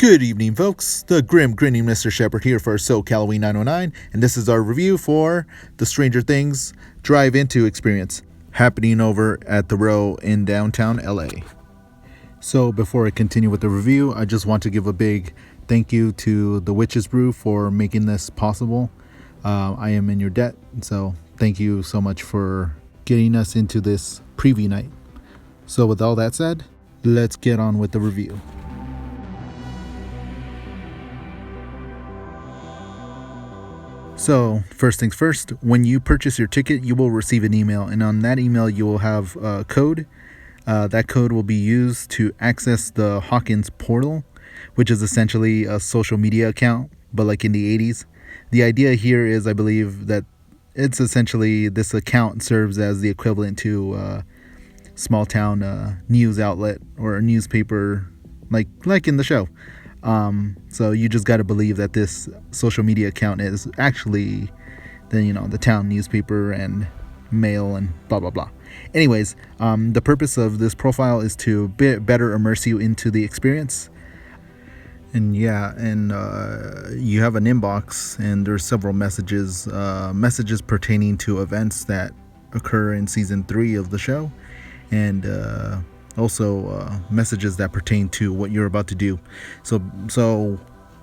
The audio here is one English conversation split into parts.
Good evening, folks. The grim grinning Mr. Shepherd here for SoCalloween909, and this is our review for the Stranger Things drive-into experience happening over at the Row in downtown LA. So before I continue with the review, I just want to give a big thank you to the Witch's Brew for making this possible. I am in your debt, so thank you so much for getting us into this preview night. So with all that said, let's get on with the review. So, first things first, when you purchase your ticket, you will receive an email, and on that email you will have a code. That code will be used to access the Hawkins portal, which is essentially a social media account, but like in the 80s. The idea here is, I believe, that it's essentially this account serves as the equivalent to a small town news outlet or a newspaper, like in the show. So you just got to believe that this social media account is actually the town newspaper and mail and blah blah blah. Anyways, the purpose of this profile is to better immerse you into the experience. And you have an inbox, and there's several messages pertaining to events that occur in season 3 of the show, and also messages that pertain to what you're about to do. So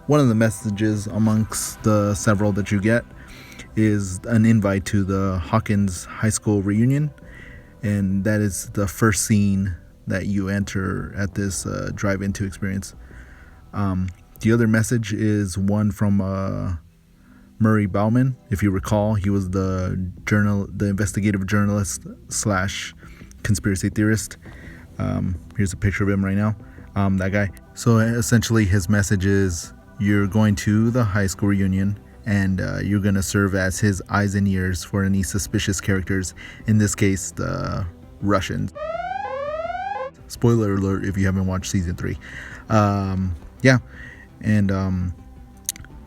one of the messages amongst the several that you get is an invite to the Hawkins High School reunion, and that is the first scene that you enter at this drive-into experience. The other message is one from Murray Bauman. If you recall, he was the investigative journalist / conspiracy theorist. Here's a picture of him right now, that guy. So essentially his message is, you're going to the high school reunion, and you're going to serve as his eyes and ears for any suspicious characters, in this case the Russians. Spoiler alert if you haven't watched season 3.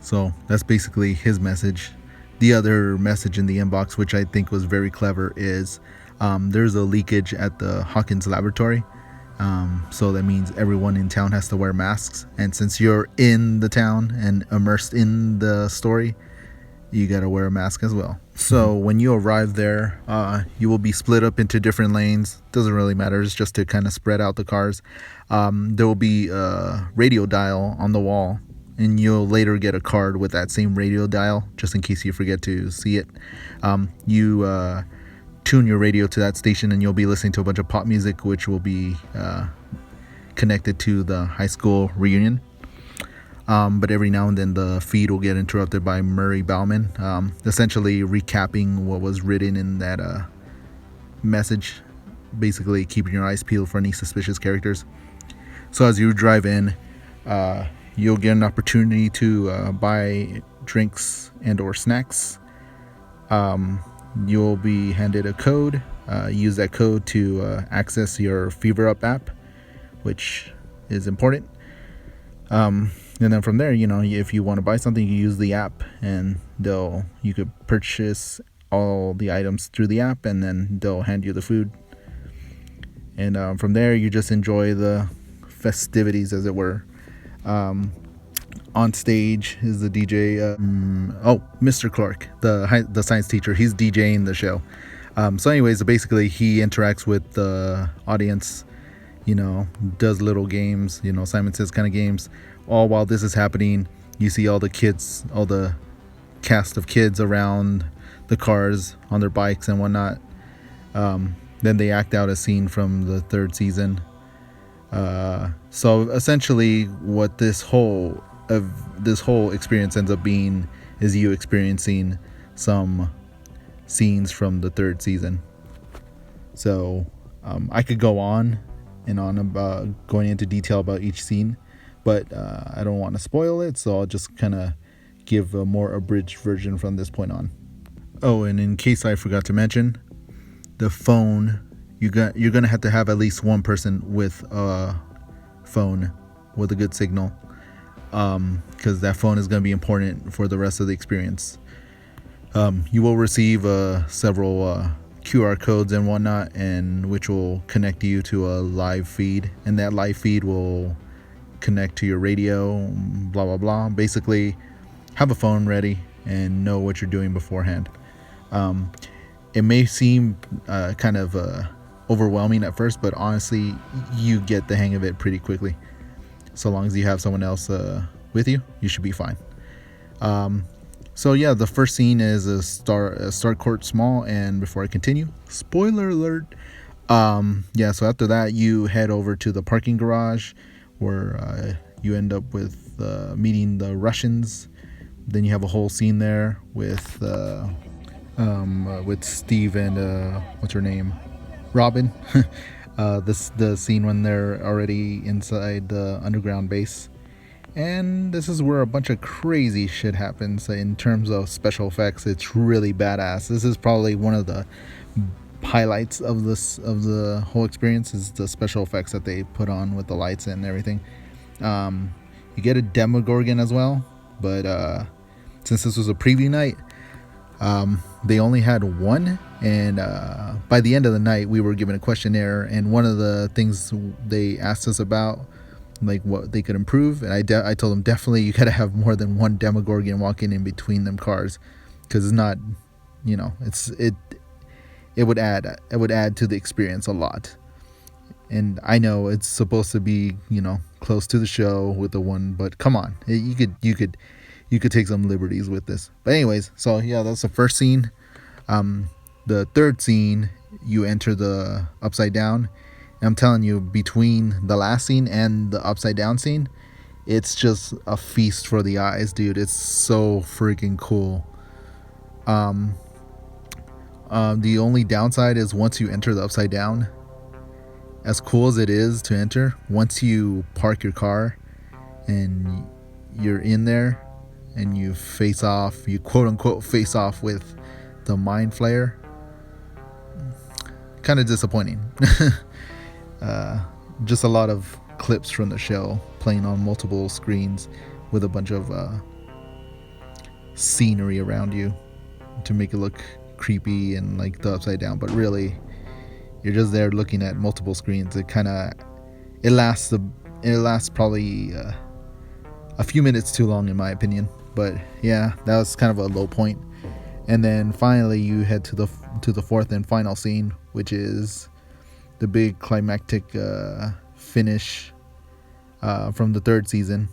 So that's basically his message. The other message in the inbox, which I think was very clever, is there's a leakage at the Hawkins laboratory. So that means everyone in town has to wear masks. And since you're in the town and immersed in the story, you got to wear a mask as well. So when you arrive there, you will be split up into different lanes. Doesn't really matter. It's just to kind of spread out the cars. There will be a radio dial on the wall, and you'll later get a card with that same radio dial, just in case you forget to see it. You tune your radio to that station, and you'll be listening to a bunch of pop music, which will be connected to the high school reunion. But every now and then the feed will get interrupted by Murray Bauman, essentially recapping what was written in that message, basically keeping your eyes peeled for any suspicious characters. So as you drive in, you'll get an opportunity to buy drinks and or snacks. You'll be handed a code. Use that code to access your Fever Up app, which is important. And then from there, if you want to buy something, you use the app, and you could purchase all the items through the app, and then they'll hand you the food. And from there, you just enjoy the festivities, as it were. On stage is the DJ. Mr. Clark, the science teacher. He's DJing the show. So anyways, basically he interacts with the audience, does little games, Simon Says kind of games. All while this is happening, you see all the kids, all the cast of kids around the cars on their bikes and whatnot. Then they act out a scene from the 3rd season. So essentially what this whole experience ends up being is you experiencing some scenes from the 3rd season. So I could go on and on about going into detail about each scene, but I don't want to spoil it, so I'll just kind of give a more abridged version from this point on. Oh, and in case I forgot to mention, the phone, you're gonna have to have at least one person with a phone with a good signal, because that phone is going to be important for the rest of the experience. You will receive several QR codes and whatnot, and which will connect you to a live feed, and that live feed will connect to your radio, blah blah blah. Basically, have a phone ready and know what you're doing beforehand. It may seem kind of overwhelming at first, but honestly, you get the hang of it pretty quickly. So long as you have someone else with you, you should be fine. So yeah, the first scene is a start court small, and before I continue, spoiler alert. Yeah, so after that, you head over to the parking garage where you end up with meeting the Russians. Then you have a whole scene there with Steve and what's her name, Robin. The scene when they're already inside the underground base, and this is where a bunch of crazy shit happens in terms of special effects. It's really badass. This is probably one of the highlights of the whole experience, is the special effects that they put on with the lights and everything. You get a Demogorgon as well, but since this was a preview night, they only had one, and by the end of the night we were given a questionnaire, and one of the things they asked us about, like what they could improve, and I told them definitely you gotta have more than one Demogorgon walking in between them cars, because it's not, it would add to the experience a lot. And I know it's supposed to be, close to the show with the one, but come on, you could take some liberties with this. But anyways, so yeah, that's the first scene. The third scene, you enter the upside down. And I'm telling you, between the last scene and the upside down scene, it's just a feast for the eyes, dude. It's so freaking cool. The only downside is once you enter the upside down, as cool as it is to enter, once you park your car and you're in there and you quote unquote face off with the Mind Flayer, kind of disappointing. Just a lot of clips from the show playing on multiple screens with a bunch of scenery around you to make it look creepy and like the upside down, but really you're just there looking at multiple screens. It lasts probably a few minutes too long in my opinion. But yeah, that was kind of a low point. And then finally you head to the fourth and final scene, which is the big climactic finish from the third season,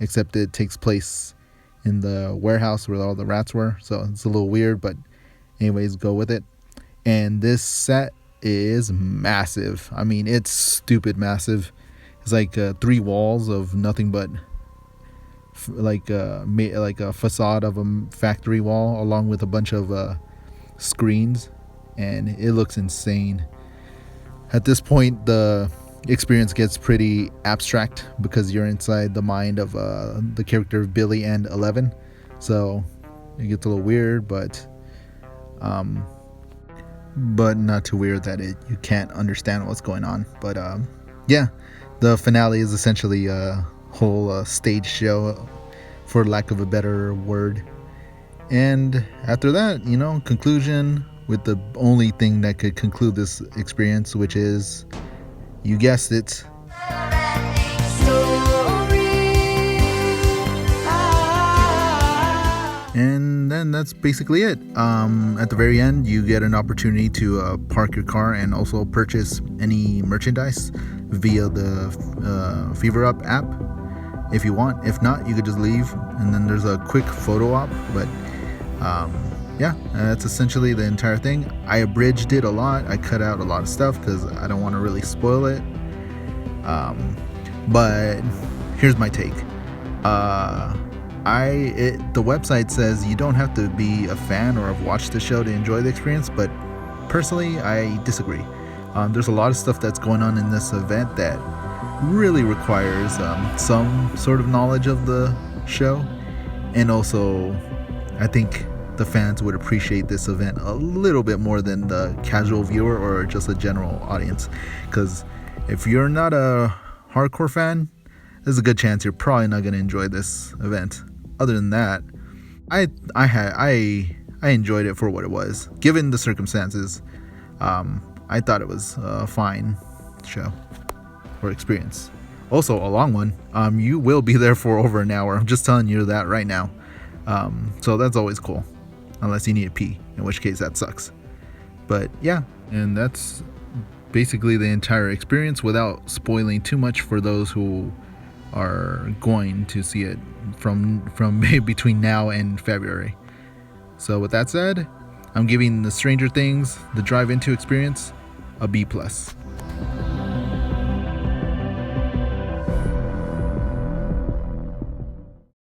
except it takes place in the warehouse where all the rats were, so it's a little weird, but anyways, go with it. And this set is massive. I mean, it's stupid massive. It's like 3 walls of nothing but like a facade of a factory wall, along with a bunch of screens, and it looks insane. At this point, the experience gets pretty abstract because you're inside the mind of the character of Billy and 11, so it gets a little weird, but not too weird that you can't understand what's going on. But yeah, the finale is essentially a whole stage show, for lack of a better word. And after that, conclusion with the only thing that could conclude this experience, which is, you guessed it, and then that's basically it. At the very end, you get an opportunity to park your car and also purchase any merchandise via the Fever Up app if you want. If not, you could just leave, and then there's a quick photo op. But yeah, that's essentially the entire thing. I abridged it a lot. I cut out a lot of stuff because I don't want to really spoil it. But here's my take. The website says you don't have to be a fan or have watched the show to enjoy the experience, but personally, I disagree. There's a lot of stuff that's going on in this event that really requires some sort of knowledge of the show, and also I think the fans would appreciate this event a little bit more than the casual viewer or just a general audience, because if you're not a hardcore fan, there's a good chance you're probably not going to enjoy this event. Other than that, I enjoyed it for what it was. Given the circumstances, I thought it was a fine show or experience. Also, a long one. You will be there for over an hour. I'm just telling you that right now. So that's always cool, unless you need to pee, in which case that sucks. But yeah, and that's basically the entire experience without spoiling too much for those who are going to see it from between now and February. So with that said, I'm giving the Stranger Things, the drive-into experience, a B+.